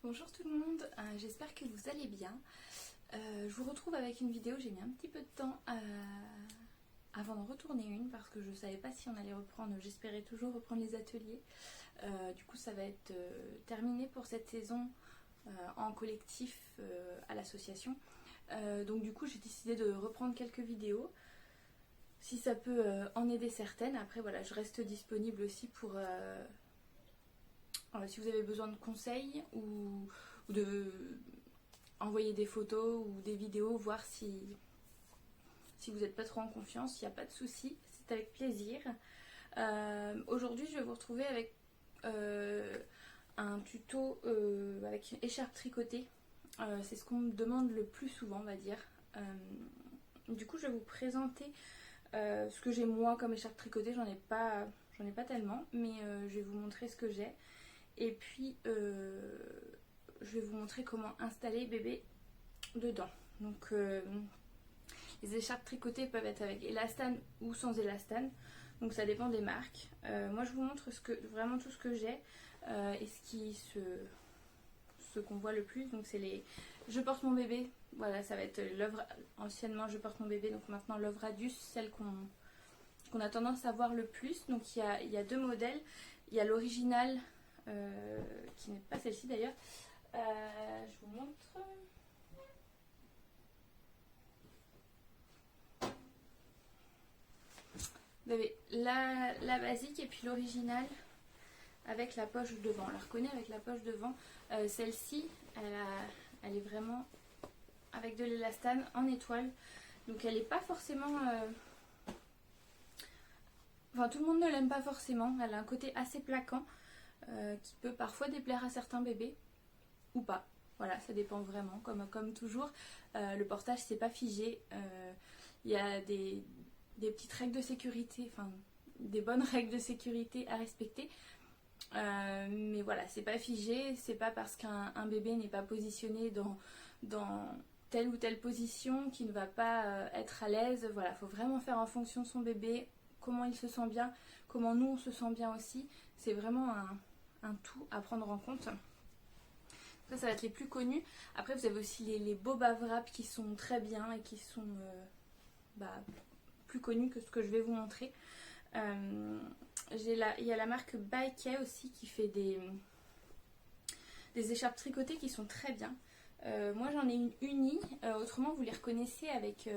Bonjour tout le monde, j'espère que vous allez bien. Je vous retrouve avec une vidéo, j'ai mis un petit peu de temps avant d'en retourner une parce que je ne savais pas si on allait reprendre, j'espérais toujours reprendre les ateliers. Du coup ça va être terminé pour cette saison en collectif à l'association. Donc du coup j'ai décidé de reprendre quelques vidéos. Si ça peut en aider certaines, après voilà je reste disponible aussi pour... si vous avez besoin de conseils ou de envoyer des photos ou des vidéos, voir si vous n'êtes pas trop en confiance, il n'y a pas de souci, c'est avec plaisir. Aujourd'hui je vais vous retrouver avec un tuto avec une écharpe tricotée. C'est ce qu'on me demande le plus souvent, on va dire. Du coup je vais vous présenter ce que j'ai moi comme écharpe tricotée. J'en ai pas tellement, mais je vais vous montrer ce que j'ai. Et puis je vais vous montrer comment installer bébé dedans. Donc les écharpes tricotées peuvent être avec élastane ou sans élastane, donc ça dépend des marques. Moi je vous montre vraiment tout ce que j'ai et ce qu'on voit le plus. Donc c'est les Je porte mon bébé, voilà, ça va être l'œuvre anciennement Je porte mon bébé, donc maintenant l'œuvre Radius, celle qu'on a tendance à voir le plus. Donc il y a deux modèles, il y a l'original qui n'est pas celle-ci d'ailleurs. Je vous montre. Vous avez la basique et puis l'original avec la poche devant. On la reconnaît avec la poche devant. Celle-ci, elle est vraiment avec de l'élastane en étoile. Donc elle n'est pas forcément... Enfin, tout le monde ne l'aime pas forcément. Elle a un côté assez plaquant qui peut parfois déplaire à certains bébés ou pas. Voilà, ça dépend vraiment, comme toujours. Le portage, c'est pas figé. Il y a des petites règles de sécurité, enfin des bonnes règles de sécurité à respecter. Mais voilà, c'est pas figé. C'est pas parce qu'un bébé n'est pas positionné dans telle ou telle position qu'il ne va pas être à l'aise. Voilà, faut vraiment faire en fonction de son bébé, comment il se sent bien, comment nous on se sent bien aussi. C'est vraiment un tout à prendre en compte. Ça va être les plus connus. Après vous avez aussi les Boba Wrap qui sont très bien et qui sont plus connus que ce que je vais vous montrer. Il y a la marque Baikei aussi qui fait des écharpes tricotées qui sont très bien. Moi j'en ai une unie, autrement vous les reconnaissez avec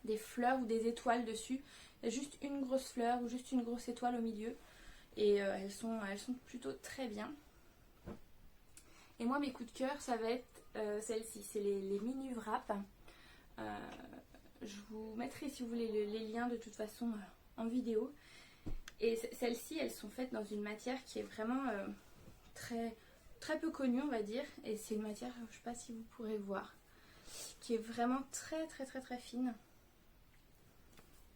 des fleurs ou des étoiles dessus. Il y a juste une grosse fleur ou juste une grosse étoile au milieu. Et elles sont plutôt très bien. Et moi mes coups de cœur ça va être celle-ci, c'est les mini wrap. Je vous mettrai si vous voulez les liens de toute façon en vidéo. Et celles-ci elles sont faites dans une matière qui est vraiment très, très peu connue on va dire. Et c'est une matière, je ne sais pas si vous pourrez voir, qui est vraiment très très très très fine.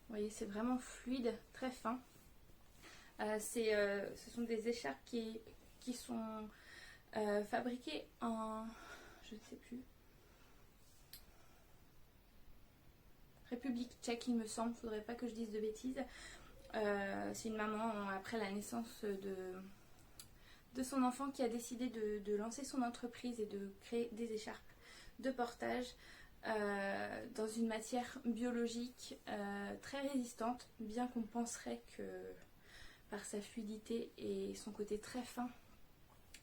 Vous voyez, c'est vraiment fluide, très fin. Ce sont des écharpes qui sont fabriquées en, je ne sais plus, République tchèque il me semble, faudrait pas que je dise de bêtises. C'est une maman après la naissance de son enfant qui a décidé de lancer son entreprise et de créer des écharpes de portage dans une matière biologique très résistante, bien qu'on penserait que par sa fluidité et son côté très fin,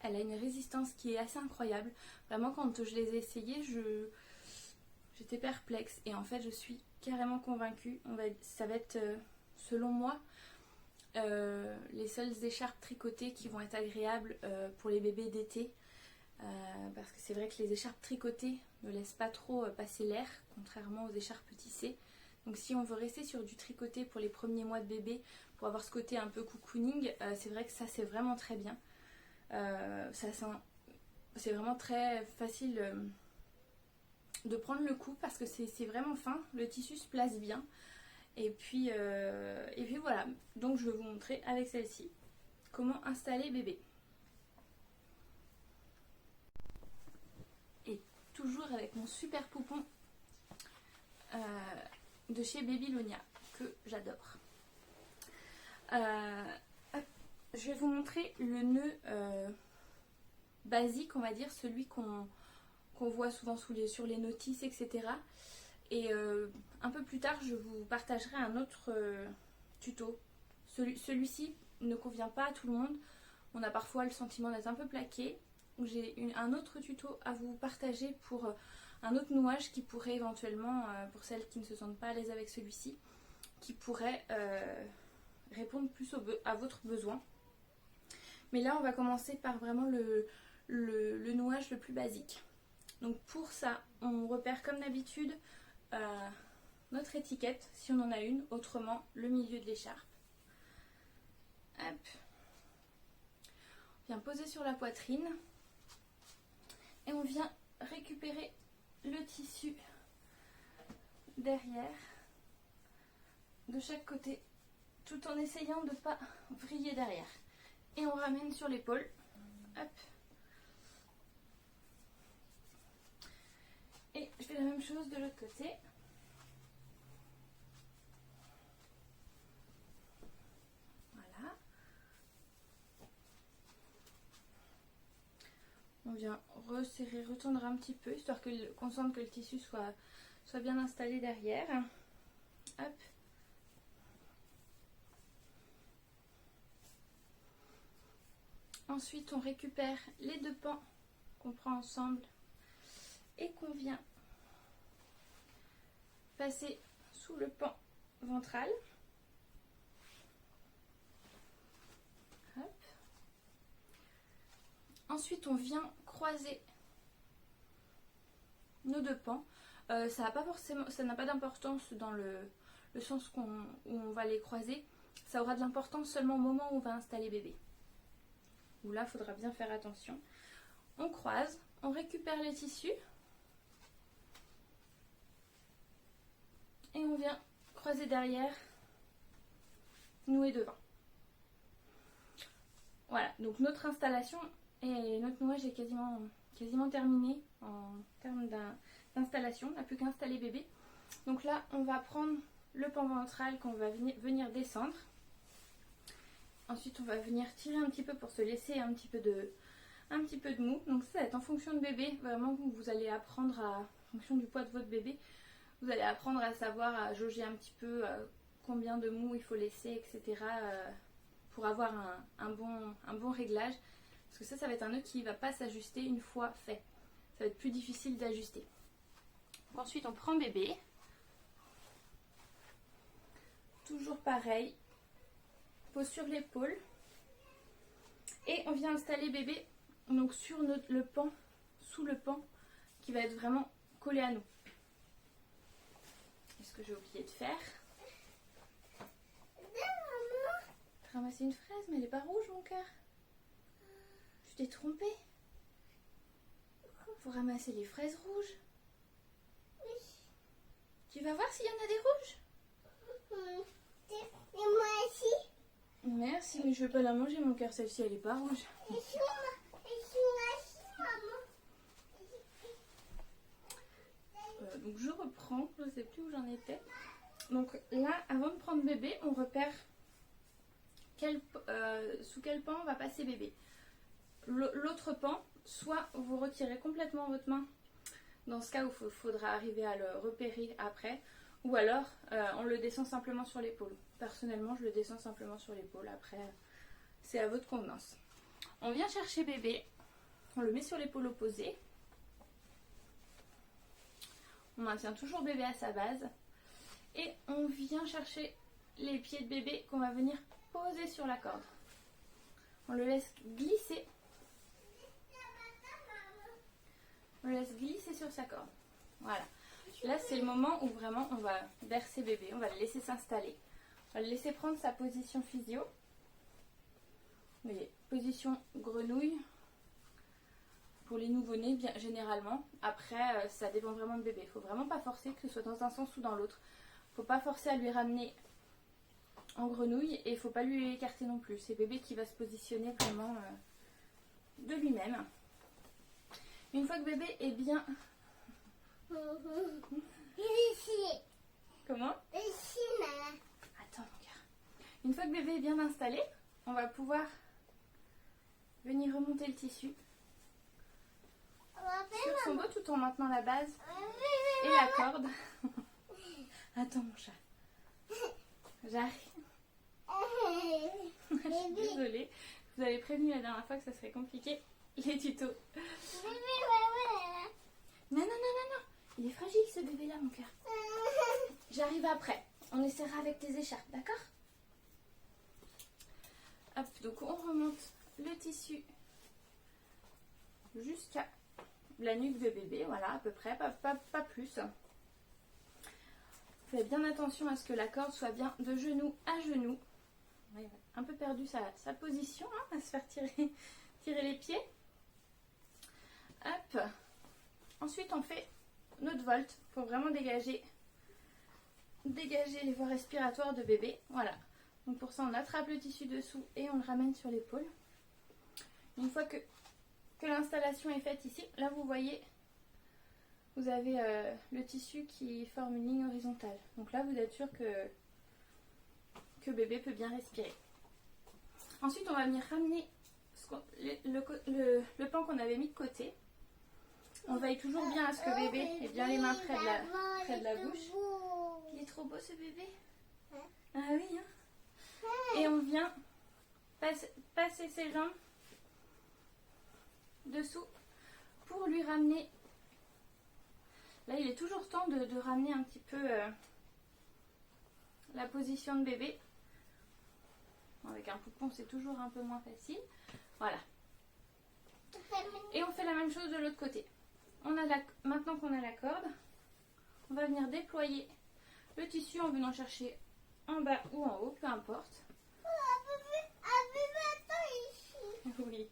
elle a une résistance qui est assez incroyable. Vraiment quand je les ai essayées, j'étais perplexe et en fait je suis carrément convaincue. Ça va être selon moi les seules écharpes tricotées qui vont être agréables pour les bébés d'été. Parce que c'est vrai que les écharpes tricotées ne laissent pas trop passer l'air, contrairement aux écharpes tissées. Donc si on veut rester sur du tricoté pour les premiers mois de bébé, pour avoir ce côté un peu cocooning, c'est vrai que ça c'est vraiment très bien. C'est vraiment très facile de prendre le coup parce que c'est vraiment fin, le tissu se place bien. Et puis voilà, donc je vais vous montrer avec celle-ci comment installer bébé. Toujours avec mon super poupon de chez Babylonia que j'adore. Je vais vous montrer le nœud basique, on va dire, celui qu'on voit souvent sur les notices, etc. Et un peu plus tard, je vous partagerai un autre tuto. Celui-ci ne convient pas à tout le monde. On a parfois le sentiment d'être un peu plaqué. J'ai un autre tuto à vous partager pour un autre nouage qui pourrait éventuellement, pour celles qui ne se sentent pas à l'aise avec celui-ci, qui pourrait répondre plus à votre besoin. Mais là, on va commencer par vraiment le nouage le plus basique. Donc pour ça, on repère comme d'habitude notre étiquette, si on en a une, autrement le milieu de l'écharpe. Hop. On vient poser sur la poitrine et on vient récupérer le tissu derrière de chaque côté, tout en essayant de ne pas vriller derrière. Et on ramène sur l'épaule. Hop. Et je fais la même chose de l'autre côté. Voilà. On vient resserrer, retendre un petit peu, histoire qu'on sente que le tissu soit bien installé derrière. Hop. Ensuite, on récupère les deux pans qu'on prend ensemble et qu'on vient passer sous le pan ventral. Hop. Ensuite, on vient croiser nos deux pans. Ça n'a pas d'importance dans le sens où on va les croiser. Ça aura de l'importance seulement au moment où on va installer bébé. Où là, il faudra bien faire attention. On croise, on récupère les tissus. Et on vient croiser derrière, nouer devant. Voilà, donc notre installation et notre nouage est quasiment terminé en termes d'installation. On n'a plus qu'à installer bébé. Donc là, on va prendre le pan ventral qu'on va venir descendre. Ensuite, on va venir tirer un petit peu pour se laisser un petit peu de mou. Donc ça va être en fonction de bébé. Vraiment, vous allez apprendre en fonction du poids de votre bébé. Vous allez apprendre à savoir, à jauger un petit peu combien de mou il faut laisser, etc. Pour avoir un bon réglage. Parce que ça va être un nœud qui ne va pas s'ajuster une fois fait. Ça va être plus difficile d'ajuster. Ensuite, on prend bébé. Toujours pareil. Pose sur l'épaule. Et on vient installer bébé donc sur le pan, sous le pan, qui va être vraiment collé à nous. Qu'est-ce que j'ai oublié de faire? Ramasser une fraise, mais elle n'est pas rouge, mon cœur. Je t'ai trompée. Faut ramasser les fraises rouges. Oui. Tu vas voir s'il y en a des rouges? Et moi aussi. Merci, mais je vais pas la manger, mon cœur. Celle-ci, elle n'est pas rouge. Donc je reprends, je ne sais plus où j'en étais. Donc là, avant de prendre bébé, on repère sous quel pan on va passer bébé. L'autre pan, soit vous retirez complètement votre main, dans ce cas où il faudra arriver à le repérer après, ou alors on le descend simplement sur l'épaule. Personnellement, je le descends simplement sur l'épaule, après c'est à votre convenance. On vient chercher bébé, on le met sur l'épaule opposée. On maintient toujours bébé à sa base. Et on vient chercher les pieds de bébé qu'on va venir poser sur la corde. On le laisse glisser. On le laisse glisser sur sa corde. Voilà. Là, c'est le moment où vraiment on va bercer bébé. On va le laisser s'installer. On va le laisser prendre sa position physio. Vous voyez, position grenouille. Pour les nouveau-nés, bien généralement. Après, ça dépend vraiment de bébé. Il ne faut vraiment pas forcer, que ce soit dans un sens ou dans l'autre. Il ne faut pas forcer à lui ramener en grenouille et il ne faut pas lui écarter non plus. C'est bébé qui va se positionner vraiment de lui-même. Une fois que bébé est bien... Ici. Comment? Ici, maman. Attends, mon cœur. Une fois que bébé est bien installé, on va pouvoir venir remonter le tissu. sur son dos tout en maintenant la base et la corde. Attends mon chat. J'arrive. Je suis désolée. Je vous avais prévenu la dernière fois que ça serait compliqué. Les tutos. Non, non, non, non, non. Il est fragile ce bébé-là, mon cœur. J'arrive après. On essaiera avec tes écharpes, d'accord? Hop, donc on remonte le tissu jusqu'à la nuque de bébé. Voilà, à peu près, pas plus. Faites bien attention à ce que la corde soit bien de genou à genou. Ouais, un peu perdu sa position, hein, à se faire tirer les pieds. Hop. Ensuite, on fait notre volte pour vraiment dégager les voies respiratoires de bébé. Voilà. Donc pour ça, on attrape le tissu dessous et on le ramène sur l'épaule. Une fois que l'installation est faite ici, là vous voyez, vous avez le tissu qui forme une ligne horizontale. Donc là, vous êtes sûr que bébé peut bien respirer. Ensuite, on va venir ramener le pan qu'on avait mis de côté. On veille toujours bien à ce que bébé ait bien les mains près de la bouche. Il est trop beau ce bébé. Ah oui, hein. Et on vient passer ses jambes dessous pour lui ramener. Là, il est toujours temps de ramener un petit peu la position de bébé. Avec un poupon, c'est toujours un peu moins facile. Voilà. Et on fait la même chose de l'autre côté. Maintenant qu'on a la corde, on va venir déployer le tissu en venant chercher en bas ou en haut, peu importe. Oui.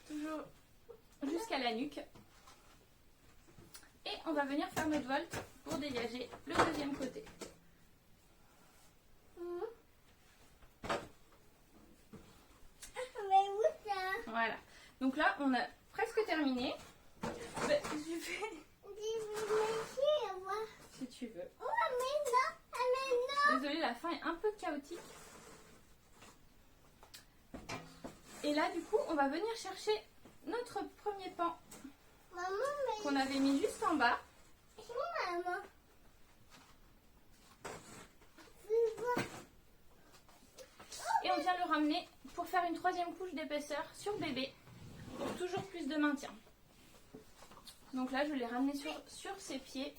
Toujours jusqu'à la nuque. Et on va venir faire notre volte pour dégager le deuxième côté. Voilà. Donc là, on a presque terminé. Je fais... Si tu veux. Désolée, la fin est un peu chaotique. Et là, du coup, on va venir chercher notre premier pan qu'on avait mis juste en bas. Et on vient le ramener pour faire une troisième couche d'épaisseur sur bébé pour toujours plus de maintien. Donc là, je l'ai ramené sur ses pieds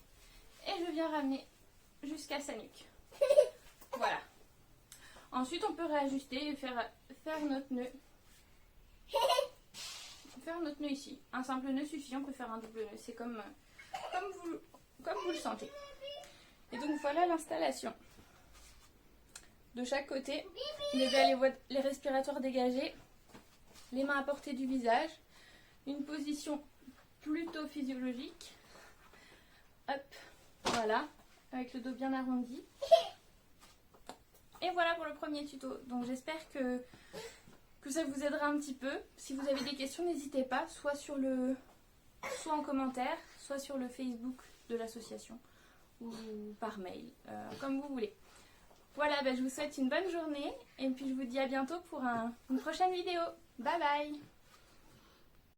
et je viens ramener jusqu'à sa nuque. Voilà. Ensuite, on peut réajuster et faire notre nœud. Faire notre nœud ici. Un simple nœud suffit, on peut faire un double nœud. C'est comme vous le sentez. Et donc voilà l'installation. De chaque côté, bébé a les voies respiratoires dégagées, les mains à portée du visage, une position plutôt physiologique. Hop, voilà, avec le dos bien arrondi. Et voilà pour le premier tuto. Donc j'espère que ça vous aidera un petit peu. Si vous avez des questions, n'hésitez pas, soit en commentaire, soit sur le Facebook de l'association ou par mail, comme vous voulez. Voilà, je vous souhaite une bonne journée et puis je vous dis à bientôt pour une prochaine vidéo. Bye bye!